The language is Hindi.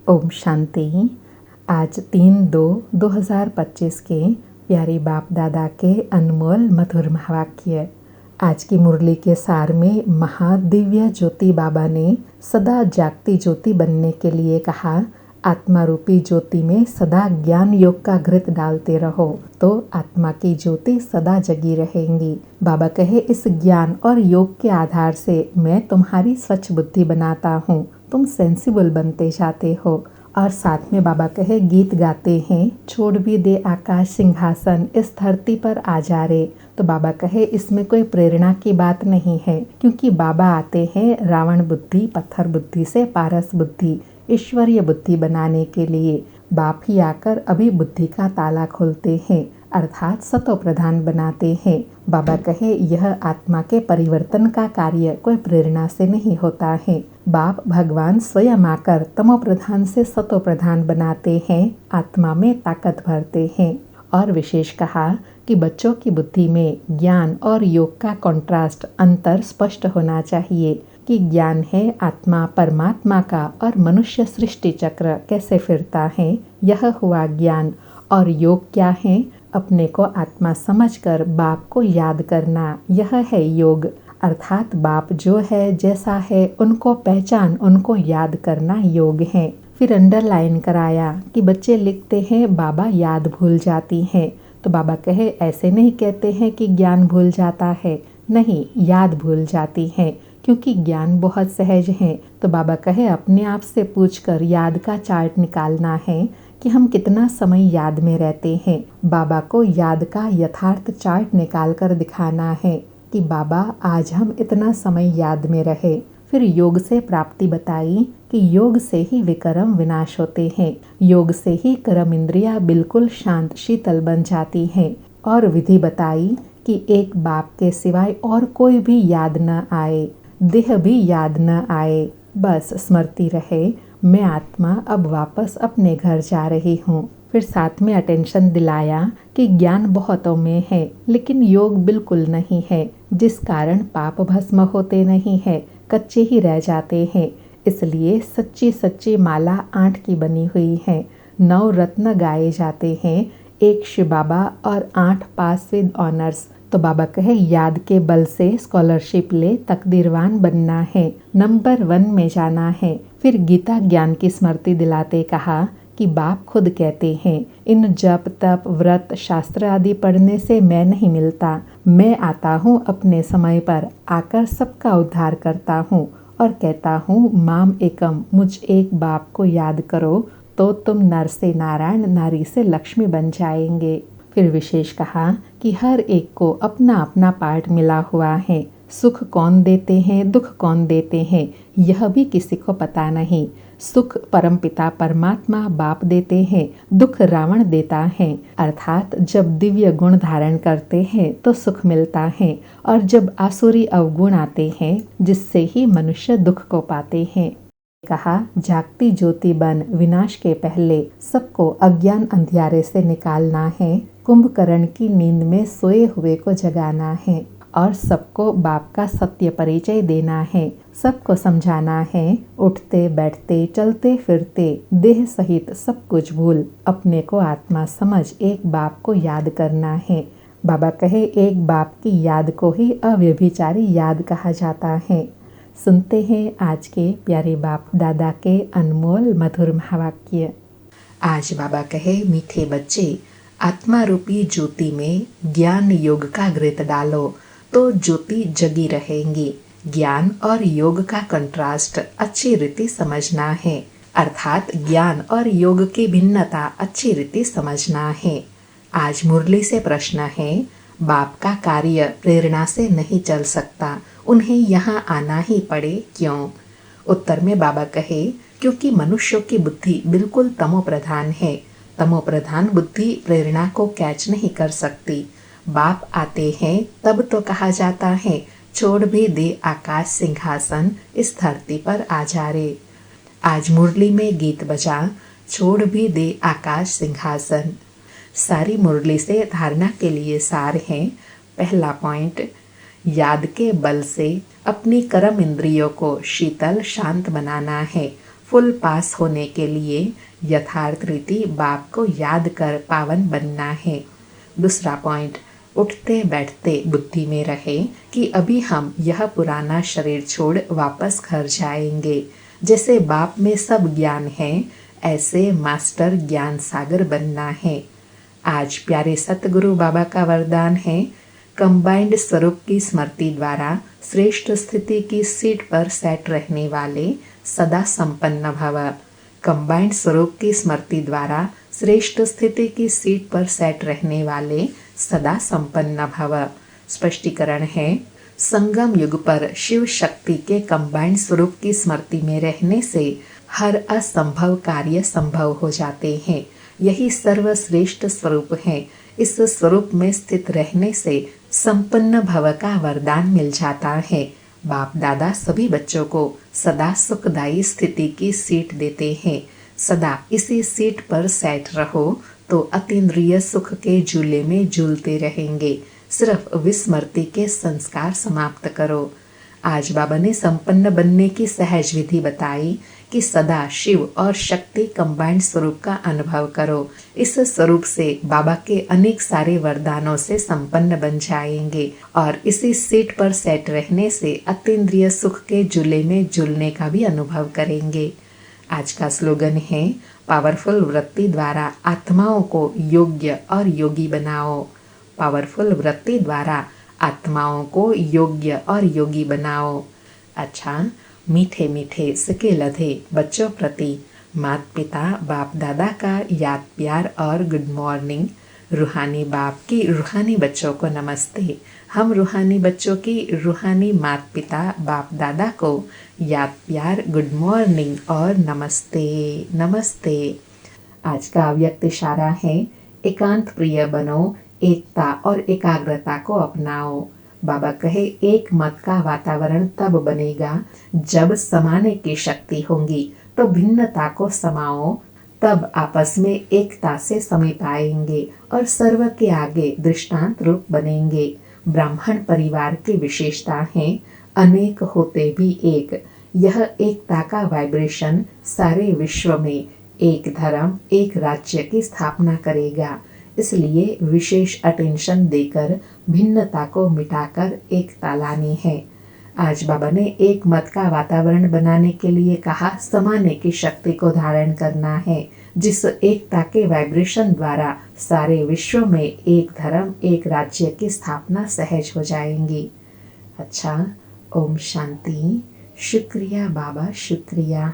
ओम शांति। आज 3/2/2025 के प्यारे बाप दादा के अनमोल मधुर महावाक्य। आज की मुरली के सार में महादिव्य ज्योति बाबा ने सदा जागती ज्योति बनने के लिए कहा। आत्मा रूपी ज्योति में सदा ज्ञान योग का घृत डालते रहो तो आत्मा की ज्योति सदा जगी रहेंगी। बाबा कहे, इस ज्ञान और योग के आधार से मैं तुम्हारी स्वच्छ बुद्धि बनाता हूँ, तुम सेंसिबल बनते जाते हो। और साथ में बाबा कहे, गीत गाते हैं, छोड़ भी दे आकाश सिंहासन, इस धरती पर आ जा रे। तो बाबा कहे, इसमें कोई प्रेरणा की बात नहीं है, क्योंकि बाबा आते हैं रावण बुद्धि, पत्थर बुद्धि से पारस बुद्धि, ईश्वरीय बुद्धि बनाने के लिए। बाप ही आकर अभी बुद्धि का ताला खोलते हैं, अर्थात सतो प्रधान बनाते हैं। बाबा कहे, यह आत्मा के परिवर्तन का कार्य कोई प्रेरणा से नहीं होता है। बाप भगवान स्वयं आकर तमो प्रधान से सतो प्रधान बनाते हैं, आत्मा में ताकत भरते हैं। और विशेष कहा कि बच्चों की बुद्धि में ज्ञान और योग का कॉन्ट्रास्ट, अंतर स्पष्ट होना चाहिए कि ज्ञान है आत्मा परमात्मा का और मनुष्य सृष्टि चक्र कैसे फिरता है, यह हुआ ज्ञान। और योग क्या है? अपने को आत्मा समझकर बाप को याद करना, यह है योग। अर्थात बाप जो है, जैसा है, उनको पहचान, उनको याद करना योग है। फिर अंडरलाइन कराया कि बच्चे लिखते हैं बाबा याद भूल जाती हैं। तो बाबा कहे, ऐसे नहीं कहते हैं कि ज्ञान भूल जाता है, नहीं, याद भूल जाती है, क्योंकि ज्ञान बहुत सहज है। तो बाबा कहे, अपने आप से पूछकर याद का चार्ट निकालना है कि हम कितना समय याद में रहते हैं। बाबा को याद का यथार्थ चार्ट निकाल कर दिखाना है कि बाबा आज हम इतना समय याद में रहे। फिर योग से प्राप्ति बताई कि योग से ही विकर्म विनाश होते हैं, योग से ही कर्म इंद्रिया बिल्कुल शांत शीतल बन जाती हैं। और विधि बताई कि एक बाप के सिवाय और कोई भी याद न आए, देह भी याद न आए, बस स्मृति रहे, मैं आत्मा अब वापस अपने घर जा रही हूँ। फिर साथ में अटेंशन दिलाया कि ज्ञान बहुतों में है, लेकिन योग बिल्कुल नहीं है, जिस कारण पाप भस्म होते नहीं है, कच्चे ही रह जाते हैं। इसलिए सच्ची सच्ची माला 8 की बनी हुई है, 9 रत्न गाए जाते हैं, 1 शिव बाबा और 8 पास विद ऑनर्स। तो बाबा कहे, याद के बल से स्कॉलरशिप ले तकदीरवान बनना है, नंबर 1 में जाना है। फिर गीता ज्ञान की स्मृति दिलाते कहा कि बाप खुद कहते हैं, इन जप तप व्रत शास्त्र आदि पढ़ने से मैं नहीं मिलता, मैं आता हूँ अपने समय पर, आकर सबका उद्धार करता हूँ और कहता हूँ, माम एकम, मुझ एक बाप को याद करो तो तुम नर से नारायण, नारी से लक्ष्मी बन जाएंगे। फिर विशेष कहा कि हर एक को अपना अपना पार्ट मिला हुआ है, सुख कौन देते हैं, दुख कौन देते हैं, यह भी किसी को पता नहीं। सुख परमपिता परमात्मा बाप देते हैं, दुख रावण देता है। अर्थात जब दिव्य गुण धारण करते हैं तो सुख मिलता है, और जब आसुरी अवगुण आते हैं जिससे ही मनुष्य दुख को पाते हैं। कहा, जागती ज्योति बन, विनाश के पहले सबको अज्ञान अंधियारे से निकालना है, कुंभकर्ण की नींद में सोए हुए को जगाना है, और सबको बाप का सत्य परिचय देना है, सबको समझाना है, उठते बैठते चलते फिरते देह सहित सब कुछ भूल अपने को आत्मा समझ एक बाप को याद करना है। बाबा कहे, एक बाप की याद को ही अव्यभिचारी याद कहा जाता है। सुनते हैं आज के प्यारे बाप दादा के अनमोल मधुर महावाक्य। आज बाबा कहे, मीठे बच्चे, आत्मा रूपी ज्योति में ज्ञान योग का घृत डालो तो ज्योति जगी रहेंगी। ज्ञान और योग का कंट्रास्ट अच्छी रीति समझना है, अर्थात ज्ञान और योग की भिन्नता अच्छी रीति समझना है। आज मुरली से प्रश्न है, बाप का कार्य प्रेरणा से नहीं चल सकता, उन्हें यहाँ आना ही पड़े, क्यों? उत्तर में बाबा कहे, क्योंकि मनुष्यों की बुद्धि बिल्कुल तमो प्रधान है, तमो प्रधान बुद्धि प्रेरणा को कैच नहीं कर सकती। बाप आते हैं तब तो कहा जाता है, छोड़ भी दे आकाश सिंहासन, इस धरती पर आ जा रे। आज मुरली में गीत बजा, छोड़ भी दे आकाश सिंहासन। सारी मुरली से धारणा के लिए सार है। पहला पॉइंट, याद के बल से अपनी कर्म इंद्रियों को शीतल शांत बनाना है, फुल पास होने के लिए यथार्थ रीति बाप को याद कर पावन बनना है। दूसरा पॉइंट, उठते बैठते बुद्धि में रहे कि अभी हम यह पुराना शरीर छोड़ वापस घर जाएंगे। जैसे बाप में सब ज्ञान है, ऐसे मास्टर ज्ञान सागर बनना है। आज प्यारे सतगुरु बाबा का वरदान है, कंबाइंड स्वरूप की स्मृति द्वारा श्रेष्ठ स्थिति की सीट पर सेट रहने वाले सदा संपन्न भव। कंबाइंड स्वरूप की स्मृति द्वारा श्रेष्ठ स्थिति की सीट पर सेट रहने वाले सदा संपन्न भव। स्पष्टीकरण है, संगम युग पर शिव शक्ति के कंबाइंड स्वरूप की स्मृति में रहने से हर असंभव कार्य संभव हो जाते हैं। यही सर्वश्रेष्ठ स्वरूप है। इस स्वरूप में स्थित रहने से संपन्न भव का वरदान मिल जाता है। बाप दादा सभी बच्चों को सदा सुखदायी स्थिति की सीट देते हैं। सदा इसी सीट पर सेट रहो तो अतीन्द्रिय सुख के झूले में झूलते रहेंगे। सिर्फ विस्मृति के संस्कार समाप्त करो। आज बाबा ने संपन्न बनने की सहज विधि बताई कि सदा शिव और शक्ति कंबाइंड स्वरूप का अनुभव करो। इस स्वरूप से बाबा के अनेक सारे वरदानों से संपन्न बन जाएंगे और इसी सीट पर सेट रहने से अतीन्द्रिय सुख के झूले में झूलने का भी अनुभव करेंगे। आज का स्लोगन है, पावरफुल वृत्ति द्वारा आत्माओं को योग्य और योगी बनाओ। पावरफुल वृत्ति द्वारा आत्माओं को योग्य और योगी बनाओ। अच्छा, मीठे मीठे सिके लधे बच्चों प्रति माता पिता बाप दादा का याद प्यार और गुड मॉर्निंग। रूहानी बाप की रूहानी बच्चों को नमस्ते। हम रूहानी बच्चों की रूहानी माता पिता बाप दादा को याद प्यार गुड मॉर्निंग और नमस्ते नमस्ते। आज का अव्यक्त इशारा है, एकांत प्रिय बनो, एकता और एकाग्रता को अपनाओ। बाबा कहे, एक मत का वातावरण तब बनेगा जब समाने की शक्ति होगी, तो भिन्नता को समाओ, तब आपस में एकता से समीप आएंगे और सर्व के आगे दृष्टांत रूप बनेंगे। ब्राह्मण परिवार की विशेषता है, अनेक होते भी एक। यह एकता का वाइब्रेशन सारे विश्व में एक धर्म एक राज्य की स्थापना करेगा। इसलिए विशेष अटेंशन देकर भिन्नता को मिटाकर एकता लानी है। आज बाबा ने एक मत का वातावरण बनाने के लिए कहा, समाने की शक्ति को धारण करना है, जिस एकता के वाइब्रेशन द्वारा सारे विश्व में एक धर्म एक राज्य की स्थापना सहज हो जाएंगी। अच्छा, ओम शांति। शुक्रिया बाबा, शुक्रिया।